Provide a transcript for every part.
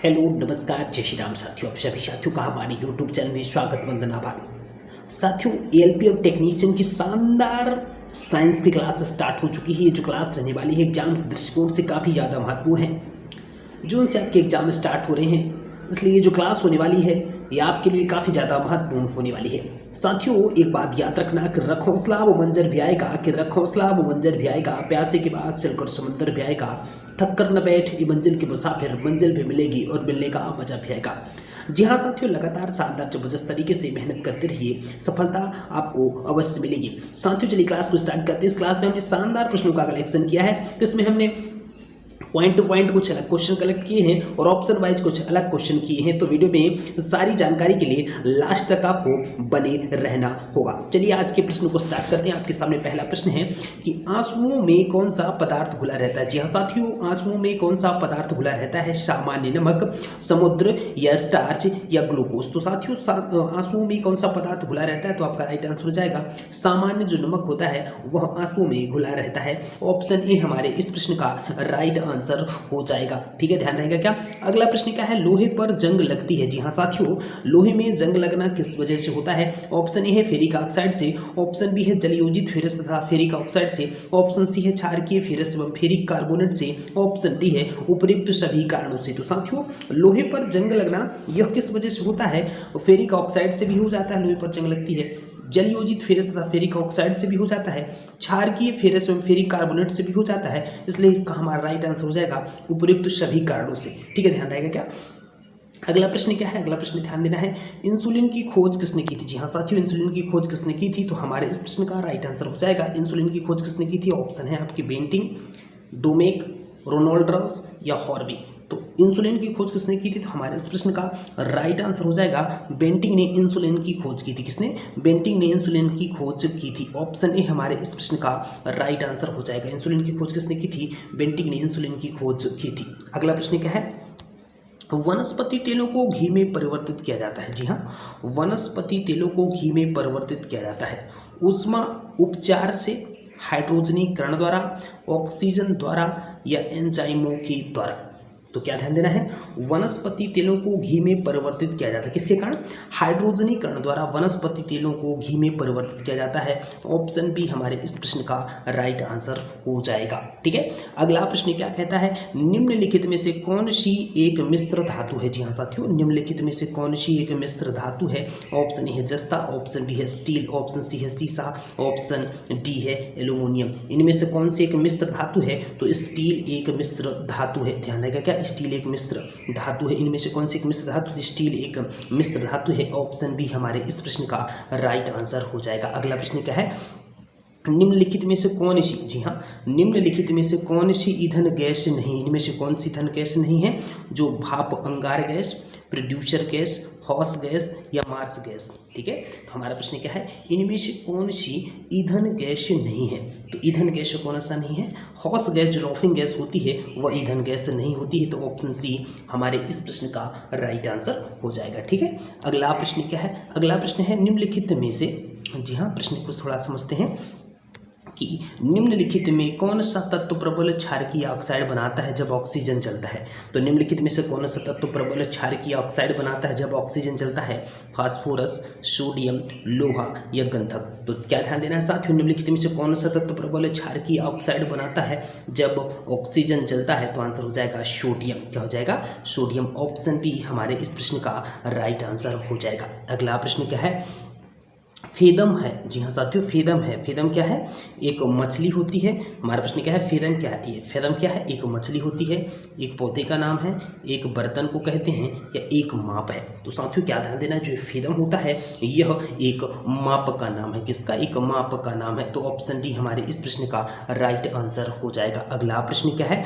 Hello नमस्कार जय श्री राम साथियों, आप सभी साथियों का हमारे यूट्यूब चैनल में स्वागत वंदन आभार। साथियों, एएलपी और टेक्नीशियन की शानदार साइंस की क्लास स्टार्ट हो चुकी है। ये जो क्लास रहने वाली है एग्जाम के दृष्टिकोण से काफ़ी ज़्यादा महत्वपूर्ण है। जून से आपके एग्जाम स्टार्ट हो रहे हैं, इसलिए ये जो क्लास होने वाली है ये आपके लिए काफ़ी ज़्यादा महत्वपूर्ण होने वाली है। साथियों, एक बात याद रखना कि रख हौसला वो मंजर भी आएगा, कि रख हौसला वो मंजर भी आएगा, प्यासे के बाद चलकर समंदर भी आएगा, थक कर न बैठ ये मंजिल के मुसाफिर, मंजिल भी मिलेगी और मिलने का मजा भी आएगा। जी हाँ साथियों, लगातार शानदार जबरदस्त तरीके से मेहनत करते रहिए, सफलता आपको अवश्य मिलेगी। साथियों चलिए क्लास को स्टार्ट करते हैं। इस क्लास में हमने शानदार प्रश्नों का कलेक्शन किया है, तो इसमें हमने पॉइंट टू पॉइंट कुछ अलग क्वेश्चन कलेक्ट किए हैं और ऑप्शन वाइज कुछ अलग क्वेश्चन किए हैं। तो वीडियो में सारी जानकारी के लिए लास्ट तक आपको बने रहना होगा। चलिए आज के प्रश्न को स्टार्ट करते हैं। आपके सामने पहला प्रश्न है कि आंसुओं में कौन सा पदार्थ घुला रहता है। जी हाँ साथियों, आंसुओं में कौन सा पदार्थ घुला रहता है? सामान्य नमक, समुद्र या स्टार्च या ग्लूकोज। तो साथियों आंसुओं में कौन सा पदार्थ घुला रहता है? तो आपका राइट आंसर हो जाएगा सामान्य जो नमक होता है वह आंसुओं में घुला रहता है। ऑप्शन ए हमारे इस प्रश्न का राइट आंसर हो जाएगा। ठीक है, ध्यान रहेगा क्या। अगला प्रश्न क्या है? लोहे पर जंग लगती है। जी हाँ साथियों, लोहे में जंग लगना किस वजह से होता है? ऑप्शन ए है फेरिक ऑक्साइड से, ऑप्शन बी है जलयोजित फेरस तथा फेरिक ऑक्साइड से, ऑप्शन सी है क्षारकीय फेरस एवं फेरिक कार्बोनेट से, ऑप्शन डी है उपयुक्त सभी कारणों से। तो साथियों लोहे पर जंग लगना यह किस वजह से होता है? फेरिक ऑक्साइड से भी हो जाता है, लोहे पर जंग लगती है, जलयोजित फेरस तथा फेरिक ऑक्साइड से भी हो जाता है, क्षारकीय फेरस एवं फेरिक कार्बोनेट से भी हो जाता है। इसलिए इसका हमारा राइट आंसर हो जाएगा उपयुक्त सभी कारणों से। ठीक है, ध्यान रहेगा क्या। अगला प्रश्न क्या है? अगला प्रश्न ध्यान देना है, इंसुलिन की खोज किसने की थी? जी हाँ साथियों, इंसुलिन की खोज किसने की थी? तो हमारे इस प्रश्न का राइट आंसर हो जाएगा इंसुलिन की खोज किसने की थी। ऑप्शन है आपकी बेंटिंग, डोमेक, रोनोल्ड्रस या हॉर्बी। तो इंसुलिन की खोज किसने की थी? तो हमारे इस प्रश्न का राइट आंसर हो जाएगा बेंटिंग ने इंसुलिन की खोज की थी। किसने? बेंटिंग ने इंसुलिन की खोज की थी। ऑप्शन ए हमारे इस प्रश्न का राइट आंसर हो जाएगा। इंसुलिन की खोज किसने की थी? बेंटिंग ने इंसुलिन की खोज की थी। अगला प्रश्न क्या है? वनस्पति तेलों को घी में परिवर्तित किया जाता है। जी हाँ, वनस्पति तेलों को घी में परिवर्तित किया जाता है ऊष्मा उपचार से, हाइड्रोजनीकरण द्वारा, ऑक्सीजन द्वारा या एंजाइमों के द्वारा। तो क्या ध्यान देना है? वनस्पति तेलों को घी में परिवर्तित किया जाता है किसके कारण? हाइड्रोजनीकरण द्वारा वनस्पति तेलों को घी में परिवर्तित किया जाता है। ऑप्शन बी हमारे इस प्रश्न का राइट आंसर हो जाएगा। ठीक है, अगला प्रश्न क्या कहता है? निम्नलिखित में से कौन सी एक मिश्र धातु है? जी हाँ साथियों, निम्नलिखित में से कौन सी एक मिश्र धातु है? ऑप्शन ए है जस्ता, ऑप्शन बी है स्टील, ऑप्शन सी है सीसा, ऑप्शन डी है एल्यूमिनियम। इनमें से कौन सी एक मिश्र धातु है? तो स्टील एक मिश्र धातु है। ध्यान रहेगा क्या, स्टील एक मिश्र धातु है। इनमें से कौन सी एक मिश्र धातु? स्टील एक मिश्र धातु है। ऑप्शन बी हमारे इस प्रश्न का राइट आंसर हो जाएगा। अगला प्रश्न क्या है? निम्नलिखित में से कौन सी, जी हाँ, निम्नलिखित में से कौन सी ईंधन गैस नहीं? इनमें से कौन सी ईंधन गैस नहीं है? जो भाप अंगार gas, producer gas, house gas या मार्स गैस। ठीक है, तो हमारा प्रश्न क्या है? इनमें से कौन सी ईंधन गैस नहीं है? तो ईंधन गैस कौन सा नहीं है? हॉस गैस जो लॉफिंग गैस होती है वह ईंधन गैस नहीं होती है। तो ऑप्शन सी हमारे इस प्रश्न का राइट आंसर हो जाएगा। ठीक है, अगला प्रश्न क्या है? अगला प्रश्न है निम्नलिखित में से, जी हाँ, प्रश्न को थोड़ा समझते हैं कि निम्नलिखित में कौन सा तत्व प्रबल क्षारकीय ऑक्साइड बनाता है जब ऑक्सीजन चलता है? तो निम्नलिखित में से कौन सा तत्व प्रबल क्षारकीय ऑक्साइड बनाता है जब ऑक्सीजन चलता है? फास्फोरस, सोडियम, लोहा या गंधक। तो क्या ध्यान देना है साथियों? निम्नलिखित में से कौन सा तत्व प्रबल क्षारकीय ऑक्साइड बनाता है जब ऑक्सीजन चलता है? तो आंसर हो जाएगा सोडियम। क्या हो जाएगा? सोडियम। ऑप्शन बी हमारे इस प्रश्न का राइट आंसर हो जाएगा। अगला प्रश्न क्या है? फेदम है। जी हाँ साथियों, फेदम है। फेदम क्या है? एक मछली होती है। हमारा प्रश्न क्या है? फेदम क्या है? ये फेदम क्या है? एक मछली होती है, एक पौधे का नाम है, एक बर्तन को कहते हैं या एक माप है। तो साथियों क्या ध्यान देना है? जो फेदम होता है यह एक माप का नाम है। किसका? एक माप का नाम है। तो ऑप्शन डी हमारे इस प्रश्न का राइट आंसर हो जाएगा। अगला प्रश्न क्या है?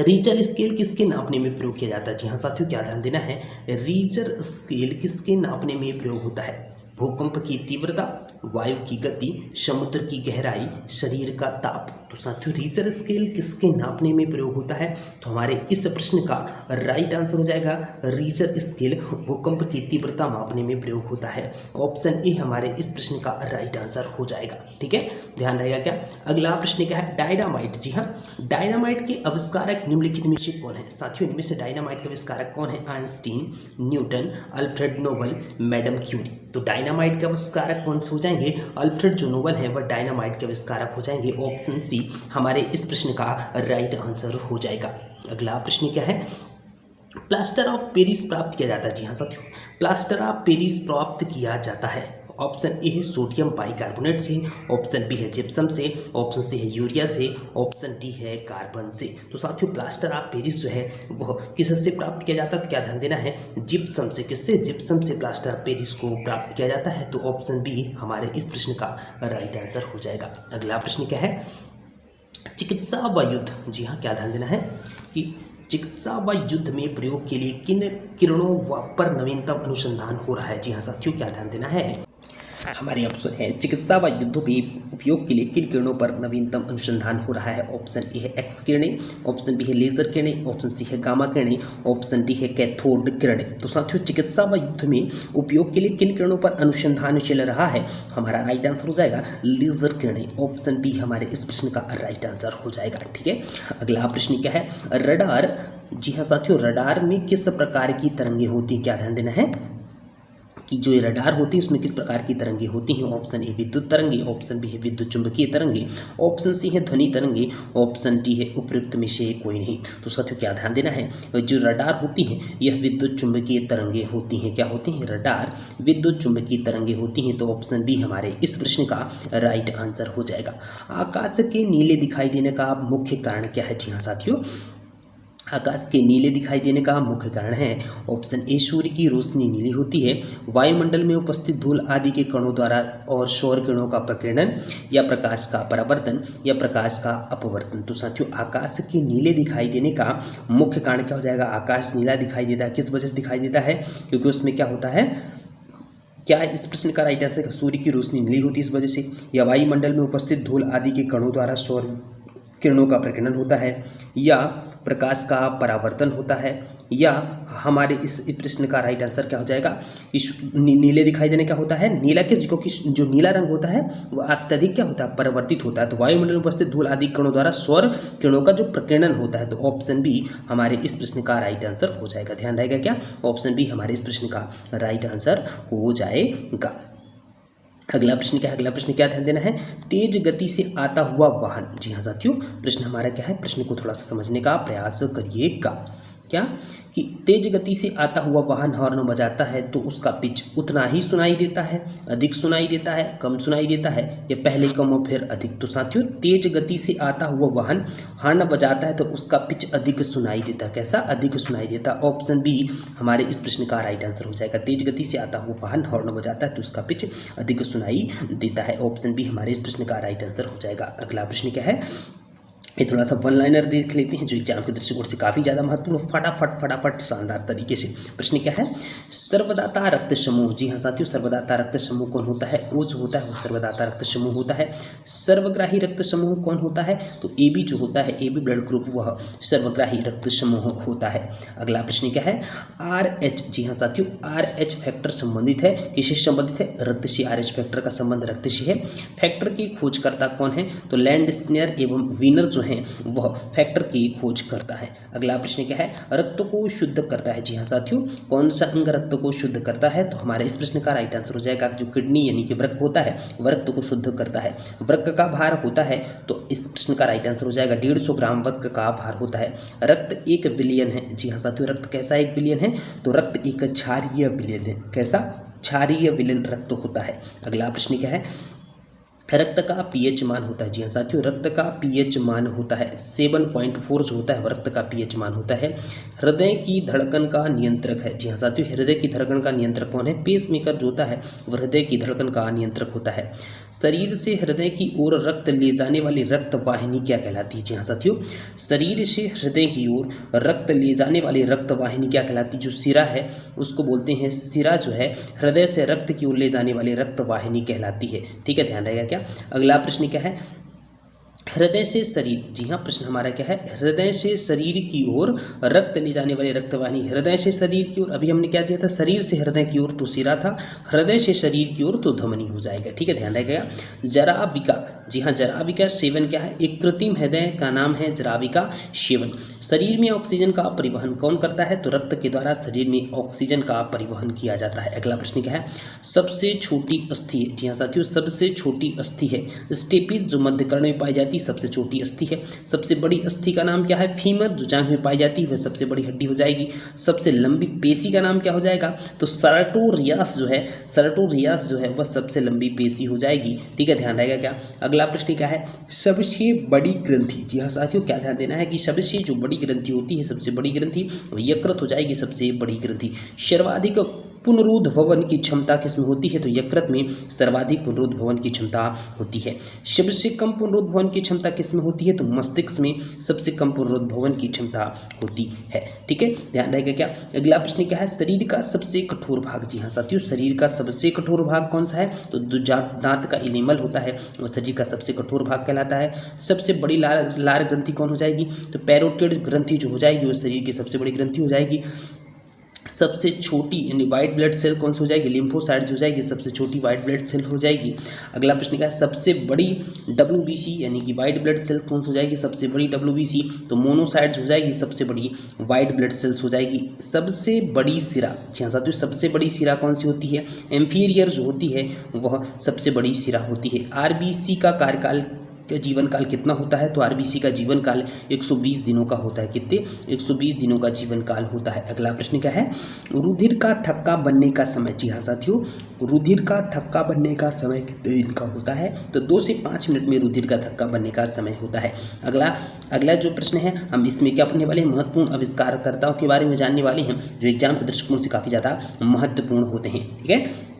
रीचर स्केल किसके नापने में प्रयोग किया जाता है? जी हाँ साथियों, क्या ध्यान देना है? रीचर स्केल किसके नापने में प्रयोग होता है? भूकंप की तीव्रता, वायु की गति, समुद्र की गहराई, शरीर का ताप। तो साथियों रीजर स्केल किसके नापने में प्रयोग होता है? तो हमारे इस प्रश्न का राइट आंसर हो जाएगा रीजर स्केल भूकंप की तीव्रता मापने में प्रयोग होता है। ऑप्शन ए हमारे इस प्रश्न का राइट आंसर हो जाएगा। ठीक है, ध्यान रहेगा क्या। अगला प्रश्न क्या है? डायनामाइट। जी हाँ, डायनामाइट के आविष्कारक निम्नलिखित में से कौन है? साथियों इनमें से डायनामाइट के आविष्कारक कौन है? Einstein, Newton, Alfred Nobel, Madam Curie. तो डायनामाइट के आविष्कारक कौन से हो जाएंगे? अल्फ्रेड जो नोबल है वह डायनामाइट के आविष्कारक हो जाएंगे। ऑप्शन सी हमारे इस प्रश्न का राइट आंसर हो जाएगा। अगला प्रश्न क्या है? प्लास्टर ऑफ पेरिस प्राप्त किया जाता है। जी हाँ साथियों, प्लास्टर ऑफ पेरिस प्राप्त किया जाता है। ऑप्शन ए है सोडियम बाइकार्बोनेट से, ऑप्शन बी है जिप्सम से, ऑप्शन सी है यूरिया से, ऑप्शन डी है कार्बन से। तो साथियों प्लास्टर ऑफ पेरिस जो है वह किससे प्राप्त किया जाता है? तो क्या ध्यान देना है? जिप्सम से। किससे? जिप्सम से प्लास्टर ऑफ पेरिस को प्राप्त किया जाता है। तो ऑप्शन बी हमारे इस प्रश्न का राइट आंसर हो जाएगा। अगला प्रश्न क्या है? चिकित्सा व युद्ध। जी हाँ, क्या ध्यान देना है कि चिकित्सा व युद्ध में प्रयोग के लिए किन किरणों पर नवीनतम अनुसंधान हो रहा है? जी हाँ साथियों, क्या ध्यान देना है? हमारे ऑप्शन है चिकित्सा व युद्धों में उपयोग के लिए किन किरणों पर नवीनतम अनुसंधान हो रहा है? ऑप्शन ए है एक्स किरणें, ऑप्शन बी है लेजर किरणें, ऑप्शन सी है गामा किरणें, ऑप्शन डी है कैथोड किरणें। तो साथियों चिकित्सा व युद्ध में उपयोग के लिए किन किरणों पर अनुसंधान चल रहा है? हमारा राइट आंसर हो जाएगा लेजर किरणें। ऑप्शन बी हमारे इस प्रश्न का राइट आंसर हो जाएगा। ठीक है, अगला प्रश्न क्या है? रडार। जी हाँ साथियों, रडार में किस प्रकार की तरंगे होती हैं? क्या ध्यान देना है कि जो ये रडार होती है उसमें किस प्रकार की तरंगे होती हैं? ऑप्शन ए विद्युत तरंगे, ऑप्शन बी है विद्युत चुंबकीय तरंगे, ऑप्शन सी है ध्वनि तरंगे, ऑप्शन डी है उपयुक्त में से कोई नहीं। तो साथियों क्या ध्यान देना है? जो रडार होती हैं यह विद्युत चुंबकीय तरंगे होती हैं। क्या होती हैं? रडार विद्युत चुंबकीय तरंगे होती हैं। तो ऑप्शन बी हमारे इस प्रश्न का राइट आंसर हो जाएगा। आकाश के नीले दिखाई देने का मुख्य कारण क्या है? जी हाँ साथियों, आकाश के नीले दिखाई देने का मुख्य कारण है ऑप्शन ए सूर्य की रोशनी नीली होती है, वायुमंडल में उपस्थित धूल आदि के कणों द्वारा और सौर किरणों का प्रकीर्णन, या प्रकाश का परावर्तन, या प्रकाश का अपवर्तन। तो साथियों आकाश के नीले दिखाई देने का मुख्य कारण क्या हो जाएगा? आकाश नीला दिखाई देता है किस वजह से दिखाई देता है? क्योंकि उसमें क्या होता है? क्या है इस प्रश्न का राइट आंसर? सूर्य की रोशनी नीली होती है इस वजह से, या वायुमंडल में उपस्थित धूल आदि के कणों द्वारा सौर किरणों का प्रकीर्णन होता है, या प्रकाश का परावर्तन होता है, या हमारे इस प्रश्न का राइट आंसर क्या हो जाएगा? इस नीले दिखाई देने क्या होता है? नीला किस क्योंकि जो नीला रंग होता है वो अत्यधिक क्या होता है? परिवर्तित होता है। तो वायुमंडल में उपस्थित धूल आदि कणों द्वारा सौर किरणों का जो प्रकीर्णन होता है। तो ऑप्शन बी हमारे इस प्रश्न का राइट आंसर हो जाएगा। ध्यान रहेगा क्या? ऑप्शन बी हमारे इस प्रश्न का राइट आंसर हो जाएगा। अगला प्रश्न क्या है? अगला प्रश्न क्या ध्यान देना है? तेज गति से आता हुआ वाहन। जी हाँ साथियों, प्रश्न हमारा क्या है? प्रश्न को थोड़ा सा समझने का प्रयास करिएगा। क्या कि तेज गति से आता हुआ वाहन हॉर्न बजाता है तो उसका पिच उतना ही सुनाई देता है, अधिक सुनाई देता है, कम सुनाई देता है, या पहले कम और फिर अधिक? तो साथियों तेज गति से आता हुआ वाहन हॉर्न बजाता है तो उसका पिच अधिक सुनाई देता है। कैसा? अधिक सुनाई देता। ऑप्शन बी हमारे इस प्रश्न का राइट आंसर हो जाएगा। तेज गति से आता हुआ वाहन हॉर्न बजाता है तो उसका पिच अधिक सुनाई देता है। ऑप्शन बी हमारे इस प्रश्न का राइट आंसर हो जाएगा। अगला प्रश्न क्या है? ये थोड़ा सा वन लाइनर देख लेते हैं जो एग्जाम के दृष्टिकोण से काफ़ी ज़्यादा महत्वपूर्ण, फटाफट शानदार तरीके से। प्रश्न क्या है? सर्वदाता रक्त समूह। जी हाँ साथियों, सर्वदाता रक्त समूह कौन होता है? ओ जो होता है वो सर्वदाता रक्त समूह होता है। सर्वग्राही रक्त समूह कौन होता है? तो ए बी जो होता है, ए बी ब्लड ग्रुप, वह सर्वग्राही रक्त समूह होता है। अगला प्रश्न क्या है? R H. जी हाँ साथियों, आर एच फैक्टर संबंधित है, किससे संबंधित है? रक्त से। आर एच फैक्टर का संबंध रक्त से है। फैक्टर के खोजकर्ता कौन है? तो लैंडस्नेयर एवं वीनर जो है वह फैक्टर की खोज करता है। अगला प्रश्न क्या है? रक्त को शुद्ध करता है। जी हाँ साथियों, कौन सा अंग रक्त को शुद्ध करता है? तो हमारे इस प्रश्न का राइट आंसर हो जाएगा जो किडनी यानी कि वृक्क होता है वह रक्त को शुद्ध करता है। वृक्क का भार होता है, तो इस प्रश्न का राइट आंसर हो जाएगा 150 ग्राम वृक्क का भार होता है। रक्त 1 बिलियन है। जी हाँ साथियों, रक्त कैसा 1 बिलियन है? तो रक्त एक क्षारीय विलयन है। कैसा? क्षारीय विलयन रक्त होता है। अगला प्रश्न क्या है? रक्त का पीएच मान होता है। जी हाँ साथियों, रक्त का पीएच मान होता है 7.4 जो होता है रक्त का पीएच मान होता है। हृदय की धड़कन का नियंत्रक है। जी हाँ साथियों, हृदय की धड़कन का नियंत्रक कौन है? पेसमेकर जो होता है वह हृदय की धड़कन का नियंत्रक होता है। शरीर से हृदय की ओर रक्त ले जाने वाली रक्त वाहिनी क्या कहलाती है? जी हाँ साथियों, शरीर से हृदय की ओर रक्त ले जाने वाली रक्त वाहिनी क्या कहलाती है? जो सिरा है उसको बोलते हैं सिरा, जो है हृदय से रक्त की ओर ले जाने वाली रक्त वाहिनी कहलाती है। ठीक है, ध्यान रहेगा क्या? अगला प्रश्न क्या है? हृदय से शरीर, जी हाँ, प्रश्न हमारा क्या है, हृदय से शरीर की ओर रक्त ले जाने वाली रक्तवाहिनी, हृदय से शरीर की ओर, अभी हमने क्या दिया था, शरीर से हृदय की ओर तो सिरा था, हृदय से शरीर की ओर तो धमनी हो जाएगा, ठीक है, ध्यान रखिएगा। जराविका, जी हाँ, जराविका सेवन क्या है, एक कृत्रिम हृदय का नाम है जराविका सेवन। शरीर में ऑक्सीजन का परिवहन कौन करता है, तो रक्त के द्वारा शरीर में ऑक्सीजन का परिवहन किया जाता है। अगला प्रश्न क्या है, सबसे छोटी अस्थि है, जी हाँ साथियों, सबसे छोटी अस्थि है स्टेपीज, जो मध्यकर्ण में पाई जाती है, सबसे छोटी अस्थि है। सबसे बड़ी अस्थि का नाम क्या है, फीमर, जो जांघ में पाई जाती है वह सबसे बड़ी हड्डी हो जाएगी। सबसे लंबी पेशी का नाम क्या हो जाएगा, तो सर्टोरियस जो है, सर्टोरियस जो है वह सबसे लंबी पेशी हो जाएगी, ठीक है, ध्यान रहेगा क्या। अगला प्रश्न क्या है, सबसे बड़ी ग्रंथि, जी हाँ साथियों, क्या ध्यान देना है कि सबसे जो बड़ी ग्रंथि होती है, सबसे बड़ी ग्रंथि यकृत हो जाएगी, सबसे बड़ी ग्रंथि। सर्वाधिक पुनरुद्ध भवन की क्षमता किसमें होती है, तो यकृत में सर्वाधिक पुनरुद्ध भवन की क्षमता होती है। सबसे कम पुनरुद्ध भवन की क्षमता किसमें होती है, तो मस्तिष्क में सबसे कम पुनरुद्ध भवन की क्षमता होती है, ठीक है, ध्यान रहेगा क्या। अगला प्रश्न क्या है, शरीर का सबसे कठोर भाग, जी हाँ साथियों, शरीर का सबसे कठोर भाग कौन सा है, तो दांत का इनेमल होता है, वह शरीर का सबसे कठोर भाग कहलाता है। सबसे बड़ी लार ग्रंथि कौन हो जाएगी, तो पैरोटिड ग्रंथि जो हो जाएगी वह शरीर की सबसे बड़ी ग्रंथि हो जाएगी। सबसे छोटी यानी वाइट ब्लड सेल कौन सी हो जाएगी, लिम्फोसाइट हो जाएगी, सबसे छोटी वाइट ब्लड सेल हो जाएगी। अगला प्रश्न क्या है, सबसे बड़ी WBC यानी कि वाइट ब्लड सेल कौन सी हो जाएगी, सबसे बड़ी WBC, तो मोनोसाइट्स हो जाएगी, सबसे बड़ी वाइट ब्लड सेल्स हो जाएगी। सबसे बड़ी सिरा, जी हाँ साथियों, सबसे बड़ी सिरा कौन सी होती है, इंफीरियर जो होती है वह सबसे बड़ी सिरा होती है। RBC का कार्यकाल का जीवन काल कितना होता है, तो RBC का जीवन काल 120 दिनों का होता है, कितने, 120 दिनों का जीवन काल होता है। अगला प्रश्न क्या है, रुधिर का थक्का बनने का समय, जी हाँ साथियों, रुधिर का थक्का बनने का समय कितने दिन का होता है, तो 2 से 5 मिनट में रुधिर का थक्का बनने का समय होता है। अगला जो प्रश्न है, हम इसमें क्या पढ़ने वाले हैं, महत्वपूर्ण आविष्कारकर्ताओं के बारे में जानने वाले हैं, जो एग्जाम के दृष्टिकोण से काफ़ी ज़्यादा महत्वपूर्ण होते हैं, ठीक है।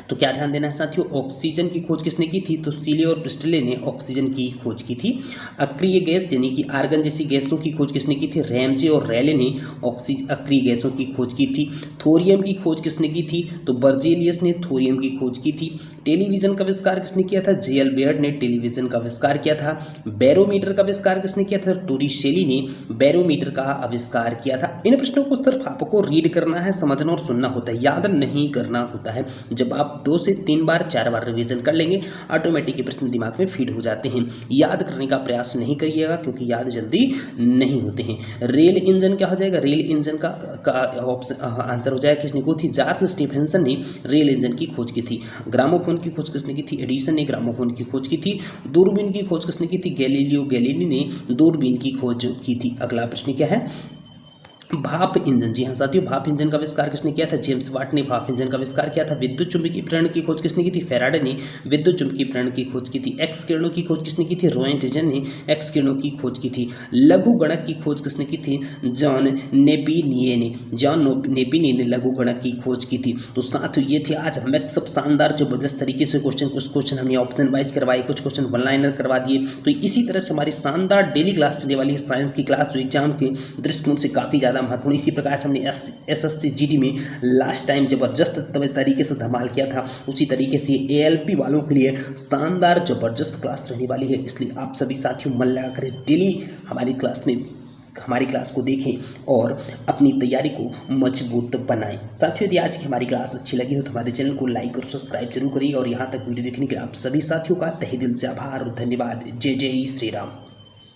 तो क्या ध्यान देना है साथियों, ऑक्सीजन की खोज किसने की थी, तो सीले और प्रिस्टले ने ऑक्सीजन की खोज की थी। अक्रिय गैस यानी कि आर्गन जैसी गैसों की खोज किसने की थी, रैमजे और रैले ने अक्रिय गैसों की खोज की थी। थोरियम की खोज किसने की थी, तो बर्जेलियस ने थोरियम की खोज की थी। टेलीविजन का आविष्कार किसने किया था, J.L. बेयर्ड ने टेलीविजन का आविष्कार किया था। बैरोमीटर का आविष्कार किसने किया था, टोरिसेली ने बैरोमीटर का आविष्कार किया था। इन प्रश्नों को सिर्फ आपको रीड करना है, समझना और सुनना होता है, याद नहीं करना होता है। जब आप 2 से 3 बार 4 बार रिवीजन कर लेंगे, ऑटोमेटिक प्रश्न दिमाग में फीड हो जाते हैं। याद करने का प्रयास नहीं करिएगा क्योंकि याद जल्दी नहीं होते हैं। रेल इंजन क्या हो जाएगा, रेल इंजन का आंसर हो जाएगा किसने को थी, जॉर्ज स्टीफेंसन ने रेल इंजन की खोज की थी। ग्रामोफोन की खोज किसने की थी, एडिसन ने ग्रामोफोन की खोज की थी। दूरबीन की खोज किसने की थी, गैलीलियो गैलीली ने दूरबीन की खोज की थी। अगला प्रश्न क्या है, भाप इंजन, जी हाँ साथियों, भाप इंजन का आविष्कार किसने किया था, जेम्स वाट ने भाप इंजन का आविष्कार किया था। विद्युत चुंबकीय प्रेरण की खोज किसने की थी, फैराडे ने विद्युत चुंबकीय प्रेरण की खोज की थी। एक्स किरणों की खोज किसने की थी, रोएंटजन ने एक्स किरणों की खोज की थी। लघु गणक की खोज किसने की थी, जॉन नेपिनिये ने लघु गणक की खोज की थी। तो साथियों ये थे आज हमें सब शानदार जबरदस्त तरीके से क्वेश्चन, कुछ क्वेश्चन हमने ऑप्शन वाइज करवाए, कुछ क्वेश्चन वन लाइनर करवा दिए। तो इसी तरह से हमारी शानदार डेली क्लास चलने वाली है, साइंस की क्लास, जो एग्जाम के दृष्टिकोण से काफ़ी ज़्यादा महत्वपूर्ण। इसी प्रकार हमने SSC GD में लास्ट टाइम जबरदस्त तरीके से धमाल किया था, उसी तरीके से ALP वालों के लिए शानदार जबरदस्त क्लास रहने वाली है। इसलिए आप सभी साथियों मन लगा कर डेली हमारी क्लास को देखें और अपनी तैयारी को मजबूत बनाएं। साथियों यदि आज की हमारी क्लास अच्छी लगी हो तो हमारे चैनल को लाइक और सब्सक्राइब जरूर करिएगा और यहाँ तक वीडियो देखने के लिए आप सभी साथियों का तहे दिल से आभार और धन्यवाद। जय जय श्री राम।